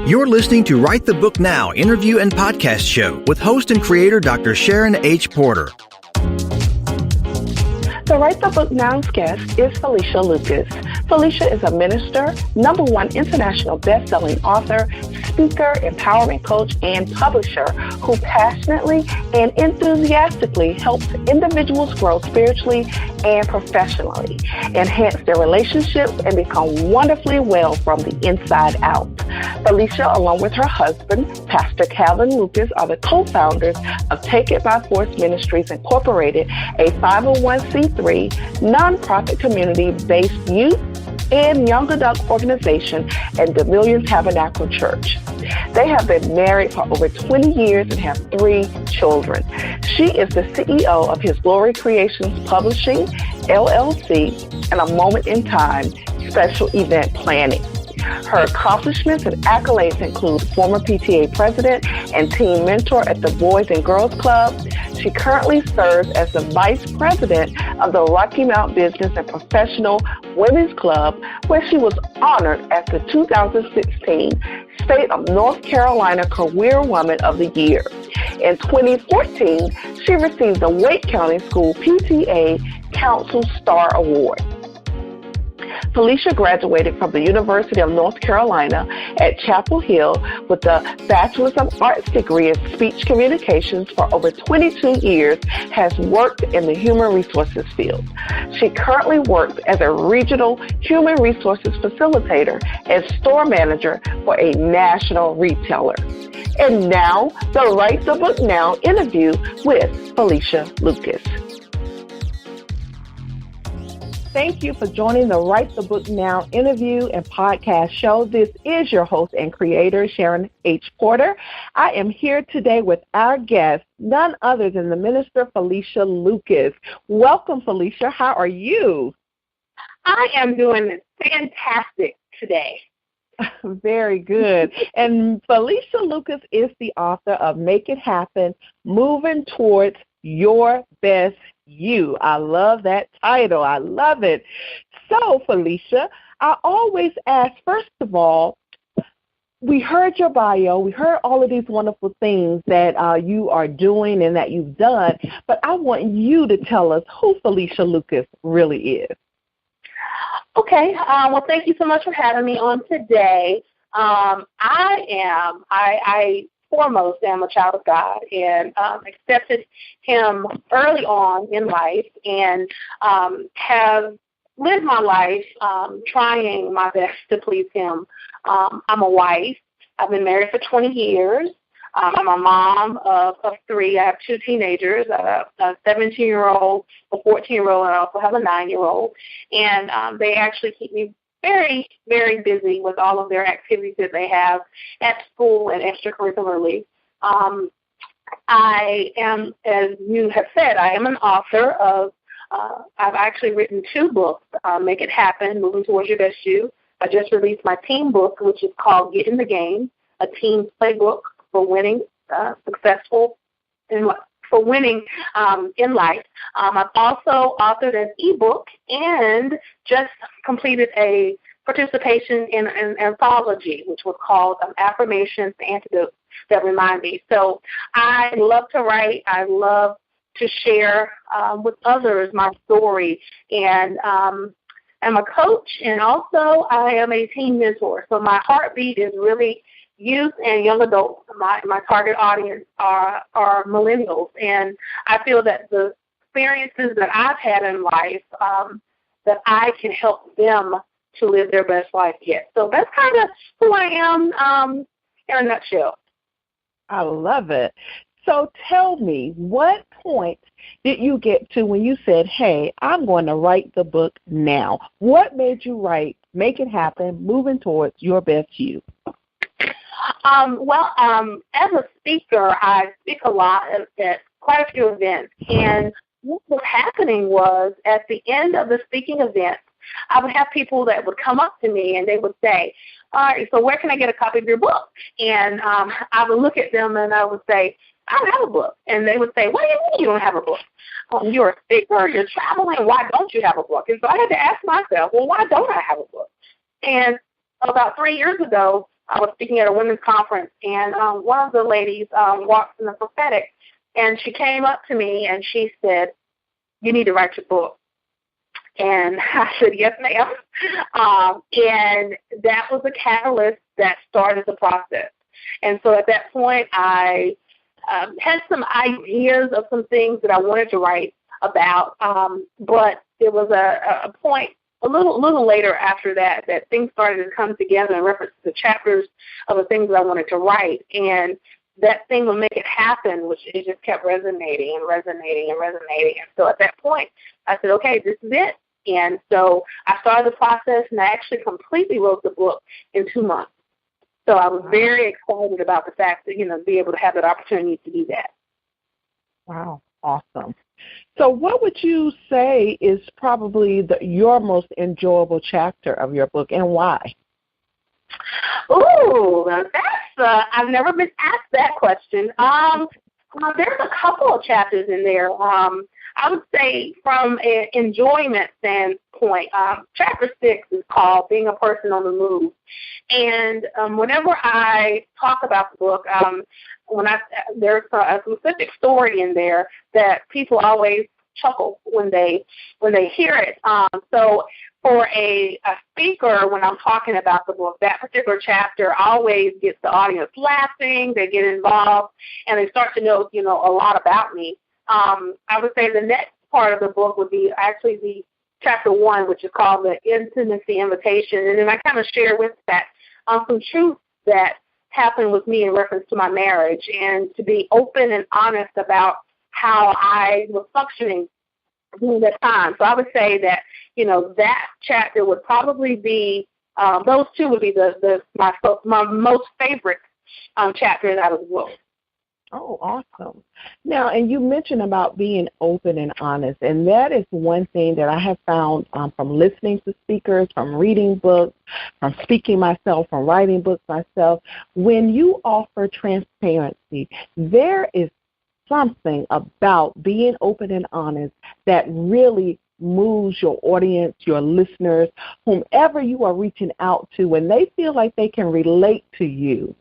You're listening to Write the Book Now interview and podcast show with host and creator Dr. Sharon H. Porter. The Write the Book Now's guest is Felicia Lucas. Felicia is a minister, #1 international best-selling author, speaker, empowerment coach, and publisher who passionately and enthusiastically helps individuals grow spiritually and professionally, enhance their relationships, and become wonderfully well from the inside out. Felicia, along with her husband, Pastor Calvin Lucas, are the co-founders of Take It By Force Ministries Incorporated, a 501c3 nonprofit community-based youth and young adult organization and the Million Tabernacle Church. They have been married for over 20 years and have 3 children. She is the CEO of His Glory Creations Publishing, LLC, and A Moment in Time Special Event Planning. Her accomplishments and accolades include former PTA president and team mentor at the Boys and Girls Club. She currently serves as the vice president of the Rocky Mount Business and Professional Women's Club, where she was honored as the 2016 State of North Carolina Career Woman of the Year. In 2014, she received the Wake County School PTA Council Star Award. Felicia graduated from the University of North Carolina at Chapel Hill with a Bachelor's of Arts degree in Speech Communications. For over 22 years, has worked in the human resources field. She currently works as a regional human resources facilitator and store manager for a national retailer. And now, the Write the Book Now interview with Felicia Lucas. Thank you for joining the Write the Book Now interview and podcast show. This is your host and creator, Sharon H. Porter. I am here today with our guest, none other than the minister, Felicia Lucas. Welcome, Felicia. How are you? I am doing fantastic today. Very good. And Felicia Lucas is the author of Make It Happen, Moving Towards Your Best You. I love that title. I love it. So, Felicia, I always ask, first of all, we heard your bio. We heard all of these wonderful things that you are doing and that you've done, but I want you to tell us who Felicia Lucas really is. Okay. Well, thank you so much for having me on today. I foremost am a child of God and accepted Him early on in life and have lived my life trying my best to please Him. I'm a wife. I've been married for 20 years. I'm a mom of 3. I have 2 teenagers, a 17-year-old, a 14-year-old, and I also have a 9-year-old. And they actually keep me very, very busy with all of their activities that they have at school and extracurricularly. I am, as you have said, I am an author of, I've actually written 2 books, Make It Happen, Moving Towards Your Best You. I just released my team book, which is called Get in the Game, a team playbook for winning for winning in life. I've also authored an ebook and just completed a participation in an anthology, which was called Affirmations, Antidotes That Remind Me. So I love to write. I love to share with others my story. And I'm a coach, and also I am a teen mentor. So my heartbeat is really youth and young adults. My target audience are millennials, and I feel that the experiences that I've had in life, that I can help them to live their best life yet. So that's kind of who I am in a nutshell. I love it. So tell me, what point did you get to when you said, hey, I'm going to write the book now? What made you write Make It Happen, Moving Towards Your Best You? As a speaker, I speak a lot at quite a few events. And what was happening was at the end of the speaking event, I would have people that would come up to me and they would say, all right, so where can I get a copy of your book? And I would look at them and I would say, I don't have a book. And they would say, what do you mean you don't have a book? You're a speaker, you're traveling, why don't you have a book? And so I had to ask myself, well, why don't I have a book? And about 3 years ago, I was speaking at a women's conference, and one of the ladies walked in the prophetic, and she came up to me and she said, "You need to write your book." And I said, "Yes, ma'am." And that was the catalyst that started the process. And so at that point, I had some ideas of some things that I wanted to write about, but it was a point a little later after that things started to come together in reference to the chapters of the things that I wanted to write. And that thing would make it happen, which it just kept resonating and resonating and resonating. And so at that point, I said, okay, this is it. And so I started the process, and I actually completely wrote the book in 2 months. So I was very excited about the fact that, be able to have that opportunity to do that. Wow, awesome. So what would you say is probably your most enjoyable chapter of your book, and why? Ooh, that's I've never been asked that question. There's a couple of chapters in there. I would say from an enjoyment standpoint, chapter 6 is called Being a Person on the Move. And whenever I talk about the book, there's a specific story in there that people always chuckle when they hear it. So for a speaker, when I'm talking about the book, that particular chapter always gets the audience laughing. They get involved, and they start to know, a lot about me. I would say the next part of the book would be actually the chapter 1, which is called the Intimacy Invitation. And then I kind of share with that some truth that happened with me in reference to my marriage, and to be open and honest about how I was functioning during that time. So I would say that, that chapter would probably be, those two would be my most favorite chapters out of the book. Oh, awesome. Now, and you mentioned about being open and honest, and that is one thing that I have found from listening to speakers, from reading books, from speaking myself, from writing books myself. When you offer transparency, there is something about being open and honest that really moves your audience, your listeners, whomever you are reaching out to, when they feel like they can relate to you.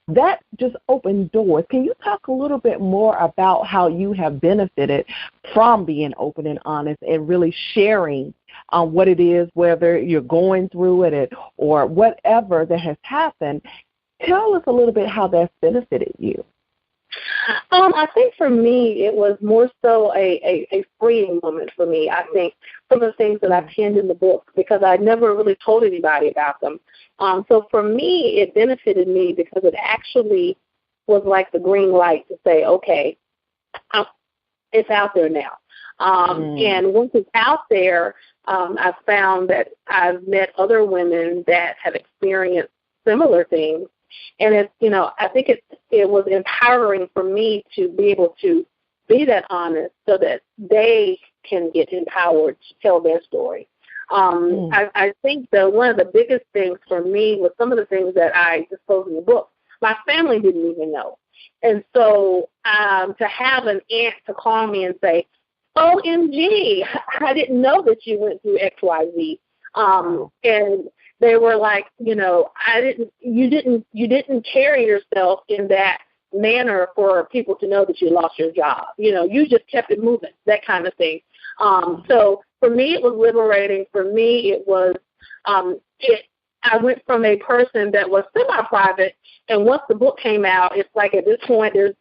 That just opened doors. Can you talk a little bit more about how you have benefited from being open and honest and really sharing what it is, whether you're going through it or whatever that has happened? Tell us a little bit how that's benefited you. I think for me, it was more so a freeing moment for me. I think some of the things that I penned in the book, because I never really told anybody about them. So for me, it benefited me because it actually was like the green light to say, okay, it's out there now. And once it's out there, I've found that I've met other women that have experienced similar things. And it's, I think it was empowering for me to be able to be that honest so that they can get empowered to tell their story. I think that one of the biggest things for me was some of the things that I disclosed in the book, my family didn't even know. And so to have an aunt to call me and say, OMG, I didn't know that you went through XYZ. And they were like, you didn't carry yourself in that manner for people to know that you lost your job. You just kept it moving, that kind of thing. So for me, it was liberating. For me, it was, I went from a person that was semi-private, and once the book came out, it's like at this point, there's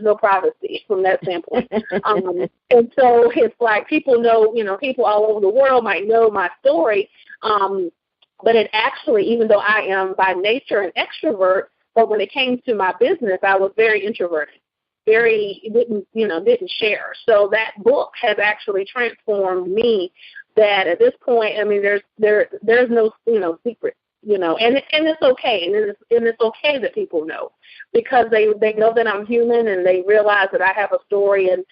no privacy from that standpoint. And so it's like people know, people all over the world might know my story. But it actually, even though I am by nature an extrovert, but when it came to my business, I was very introverted, didn't share. So that book has actually transformed me. That at this point, there's no secret, and it's okay, and it's okay that people know, because they know that I'm human, and they realize that I have a story, and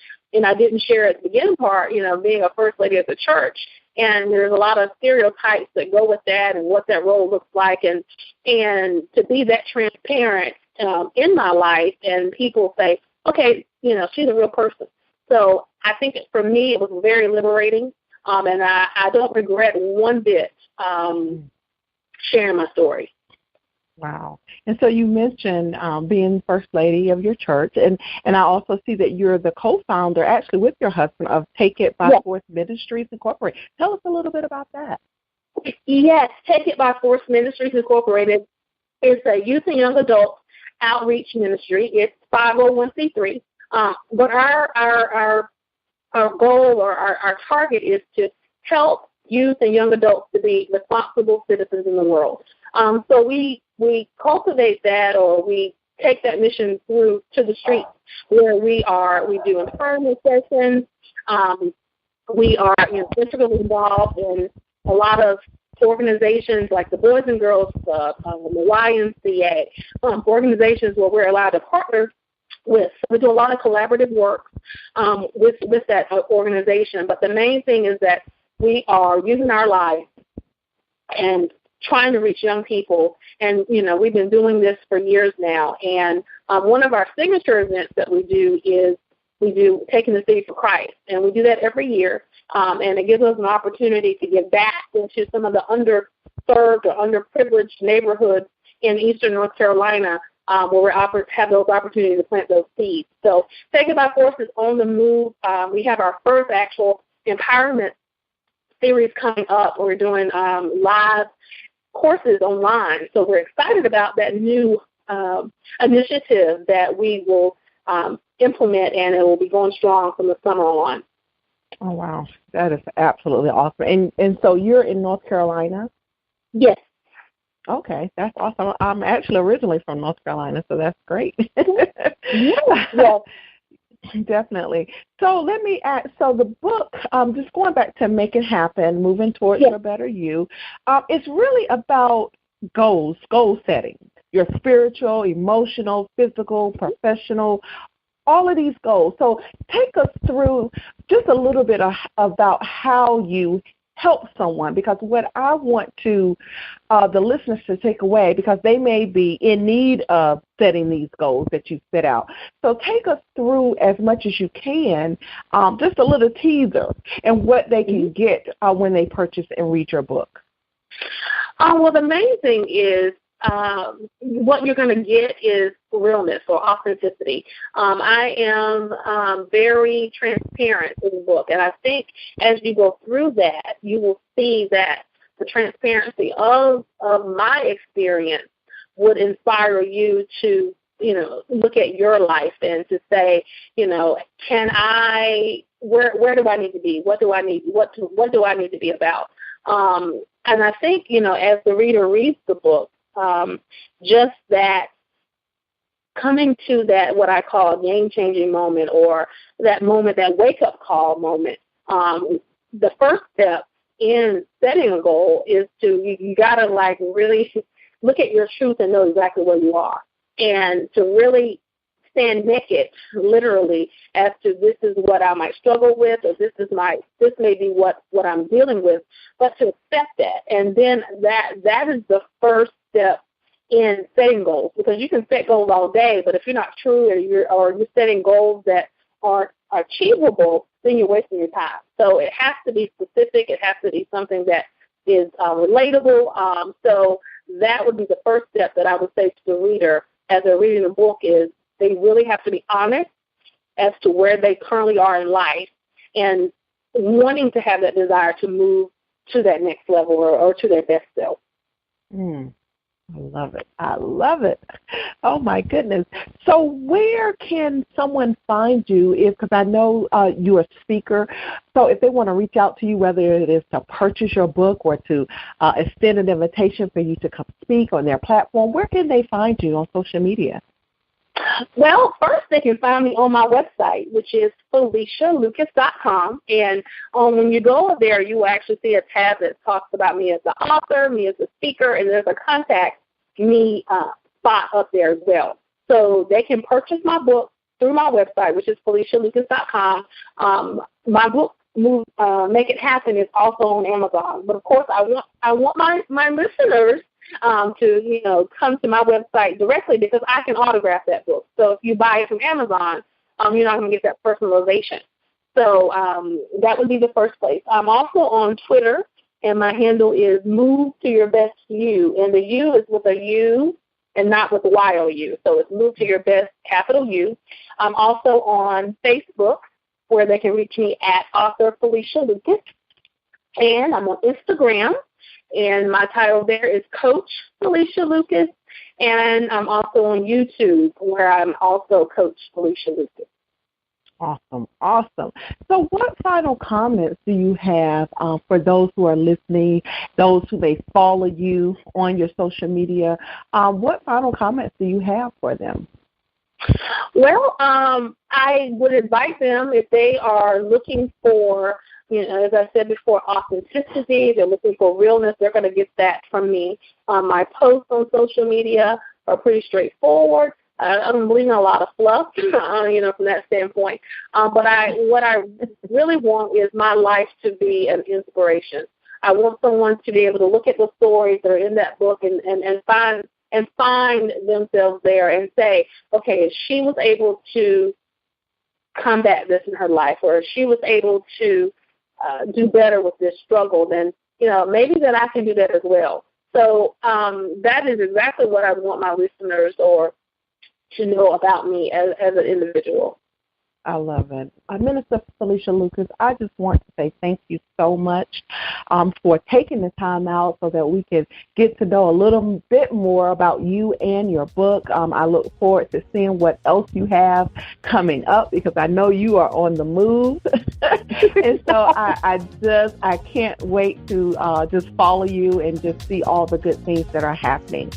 I didn't share at the beginning part, being a first lady of the church. And there's a lot of stereotypes that go with that and what that role looks like. And to be that transparent in my life, and people say, okay, she's a real person. So I think for me, it was very liberating. And I don't regret one bit sharing my story. Wow. And so you mentioned being first lady of your church, and I also see that you're the co-founder, actually with your husband, of Take It by Force Ministries Incorporated. Tell us a little bit about that. Yes, Take It by Force Ministries Incorporated is a youth and young adult outreach ministry. It's 501c3. But our goal or our target is to help youth and young adults to be responsible citizens in the world. So we cultivate that, or we take that mission through to the streets where we do empowerment sessions. We are intricately involved in a lot of organizations like the Boys and Girls Club, the YMCA, organizations where we're allowed to partner with. We do a lot of collaborative work with that organization. But the main thing is that we are using our lives and trying to reach young people. And, we've been doing this for years now. And one of our signature events that we do is we do Taking the City for Christ. And we do that every year. And it gives us an opportunity to get back into some of the underserved or underprivileged neighborhoods in eastern North Carolina where we have those opportunities to plant those seeds. So Take It by Force is on the move. We have our first actual empowerment series coming up. We're doing live courses online. So we're excited about that new initiative that we will implement, and it will be going strong from the summer on. Oh, wow. That is absolutely awesome. And so you're in North Carolina? Yes. Okay, that's awesome. I'm actually originally from North Carolina, so that's great. Yeah. Definitely. So let me ask, so the book, just going back to Make It Happen, Moving Towards Your Better You, it's really about goal setting, your spiritual, emotional, physical, professional, all of these goals. So take us through just a little bit about how you help someone, because what I want to the listeners to take away, because they may be in need of setting these goals that you set out. So take us through as much as you can, just a little teaser, and what they can get when they purchase and read your book. Well, the main thing is what you're going to get is realness or authenticity. I am very transparent in the book, and I think as you go through that, you will see that the transparency of my experience would inspire you to, look at your life and to say, can I, where do I need to be? What do I need? What do I need to be about? And I think, as the reader reads the book, just that coming to that what I call a game-changing moment, or that moment, that wake-up call moment, the first step in setting a goal is you got to really look at your truth and know exactly where you are, and to really stand naked, literally, as to this is what I might struggle with, or this may be what I'm dealing with, but to accept that. And then that is the first step in setting goals, because you can set goals all day, but if you're not true, or you're setting goals that aren't achievable, then you're wasting your time. So it has to be specific. It has to be something that is relatable. So that would be the first step that I would say to the reader as they're reading the book, is they really have to be honest as to where they currently are in life, and wanting to have that desire to move to that next level or to their best self. I love it. I love it. Oh, my goodness. So where can someone find you? Because I know you're a speaker. So if they want to reach out to you, whether it is to purchase your book or to extend an invitation for you to come speak on their platform, where can they find you on social media? Well, first they can find me on my website, which is FeliciaLucas.com. And when you go there, you will actually see a tab that talks about me as the author, me as a speaker, and there's a contact me spot up there as well. So they can purchase my book through my website, which is FeliciaLucas.com. My book, Make It Happen, is also on Amazon. But, of course, I want my listeners to, come to my website directly, because I can autograph that book. So if you buy it from Amazon, you're not going to get that personalization. So that would be the first place. I'm also on Twitter, and my handle is Move to Your Best You. And the U is with a U, and not with YOU. So it's Move to Your Best, capital U. I'm also on Facebook, where they can reach me at author Felicia Lucas. And I'm on Instagram, and my title there is Coach Felicia Lucas. And I'm also on YouTube, where I'm also Coach Felicia Lucas. Awesome, awesome. So what final comments do you have for those who are listening, those who may follow you on your social media? What final comments do you have for them? Well, I would invite them, if they are looking for, as I said before, authenticity, they're looking for realness, they're going to get that from me. My posts on social media are pretty straightforward. I don't believe in a lot of fluff, from that standpoint. But what I really want is my life to be an inspiration. I want someone to be able to look at the stories that are in that book and find themselves there and say, okay, if she was able to combat this in her life, or if she was able to do better with this struggle, then maybe that I can do that as well. So that is exactly what I want my listeners to know about me as an individual. I love it. Minister Felicia Lucas, I just want to say thank you so much for taking the time out so that we can get to know a little bit more about you and your book. I look forward to seeing what else you have coming up, because I know you are on the move. And so I can't wait to just follow you and just see all the good things that are happening.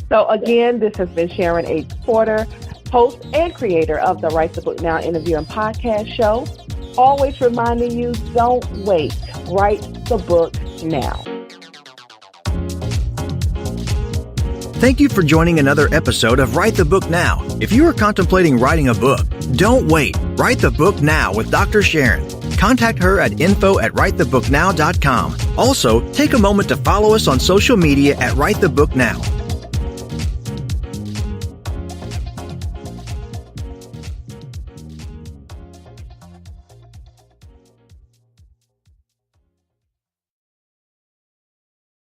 So again, this has been Sharon H. Porter, host and creator of the Write the Book Now interview and podcast show. Always reminding you, don't wait. Write the book now. Thank you for joining another episode of Write the Book Now. If you are contemplating writing a book, don't wait. Write the book now with Dr. Sharon. Contact her at info@writethebooknow.com. Also, take a moment to follow us on social media at Write the Book Now.